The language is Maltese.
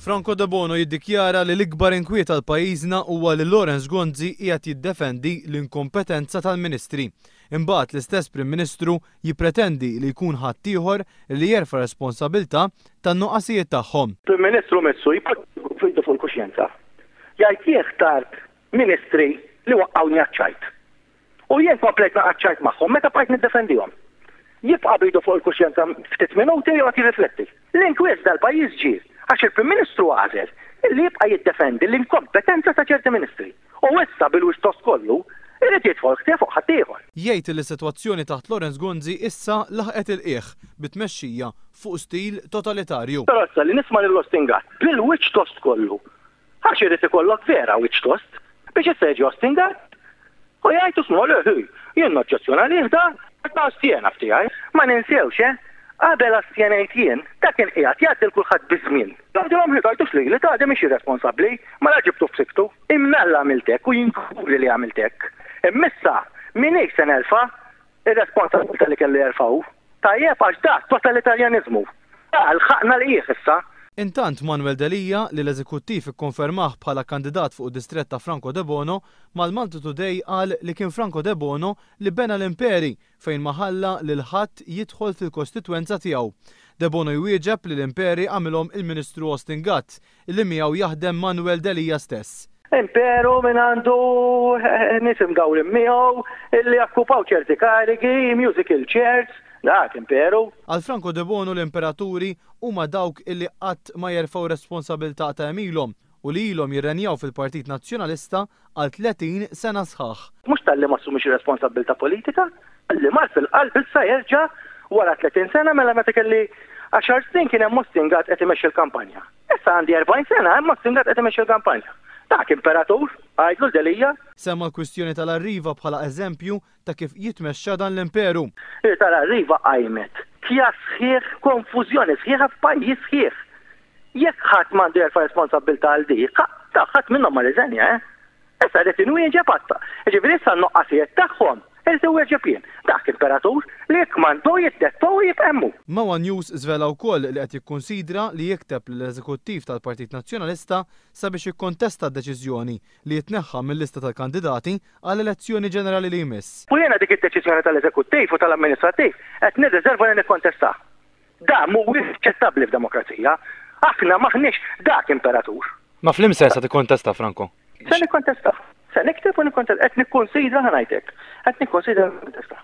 Franco De Bono jiddikjara li l-ikbar inkwiet tal-pajjiżna huwa li Laurence Gonzi qiegħed jiddefendi l-inkompetenza tal-Ministri. Imbagħad l-istess Prim Ministru jippretendi li jkun ħadd ieħor li jerfa' responsabbiltà tan-nuqqasijiet tagħhom. Prim Ministru Messu jpoġġu fuq il-kuxjenza. Jgħid jieħtar ministri li waqqgħuni aċċajt. U jien komplet naqaċċajt magħhom meta bqajt niddefendihom. Jibqa' bidu fuq il-kuxjenza ftit minuti jew qed jirrifletti. L-inkwiet tal-pajjiż ġie għax il-Prim Ministru għażel illi jibqa' jiddefendi l-inkompetenza ta' ċerti ministri. U issa bil-wistos kollu irid jidħol ħtief fuq ħadd ieħor. Jgħid li s-sitwazzjoni taħt Laurence Gonzi issa laħqet il-qiegħ bit-tmexxija fuq stil totalitarju. Però issa li nisma' lill-Ostingat bil-wiċċ tost kollu. Għax irid ikollok vera wiċċ tost biex isseġi Ostingat. U jgħid ismu' leħi, jien noġġezzjona lih dan qed nastjena f'tiegħi. Ma ninsewx qabel astjenejt jien, dak kien qiegħed jagħti l kulħadd biżmien. Għandhom ħidajtux li ta' mhix irresponsabbli, ma ġibtu f'siktu. Imnalla għamiltek u jinkuri li għamiltek. Immissa min hekk se nelfa' ir-responsabilità li kelli jerfgħu. Tajjeb għax dak totalitarjanizmu. L-ħaqna l-qiegħ issa. Intant Manuel Delija li l-eżekuttiv ikkonfermah bħala kandidat fuq id-distrett ta' Franco De Bono mal-Malta Today qal li kien Franco De Bono li bena l-imperi fejn ma ħalla lil ħadd jidħol fil-kostitwenza tiegħu. De Bono jwieġeb li l-imperi għamilhom il-Ministru Ostingat illi miegħu jaħdem Manuel Delija stess. Imperu minn għandu nisim dawrim miegħu illi jakkupaw ċerti karigi, musical chairs. Dak imperu. Għal Franco De Bono l-imperaturi huma dawk illi qatt ma jerfgħu responsabilità ta' emilhom u li ilhom jirrenjaw fil-Partit Nazzjonalista għal 30 sena sħaħ. Mhux tal-li ma assumix responsabilità politika, li mar fil-qalb issa jerġa' wara 30 sena mela meta kelli 10 snin kien hemm Ostingat qed imexxi l-kampanja. Issa għandi 40 sena hemm Ostingat qed imexxi l-kampanja. Dak imperatur, għajdlu Delija. Semma l-kwistjoni tal-Arriva bħala eżempju ta' kif jitmexxa dan l-imperu. Tal-Arriva qajmet kjas sħiħ, konfużjoni sħiħa f'pajjiż sħiħ. Jekk ħadd m'għandu jerfa' responsabbiltà għal dik, ħadd minnhom ma riżenja, Issa qed inwieġeb għatta. Ġifieri issa n-noqqasijiet tagħhom irid iwieġeb jien. Dak imperatur li jekk m'għandu jiddettow jibqemmu. Mawa News żvela wkoll li qed jikkunsidra li jikteb lill-Eżekuttiv tal-Partit Nazzjonalista sabiex jikkontesta d-deċiżjoni li jitneħħa mill-lista tal-kandidati għall elezzjoni ġenerali li jmiss. U jiena dik id-deċiżjoni tal-Eżekuttiv u tal-Amministrattiv qed nirriserva li nikkontesta. Da mhuwiex aċċettabbli f'demokrazija. Aħna maħniex dak imperatur. Ma fl-imsens qed ikkontesta Franco? Se nikkontesta. Se nikteb u nikkontesta. Qed nikkunsidra ħanajtek. Qed nikkonsidra nikkontesta.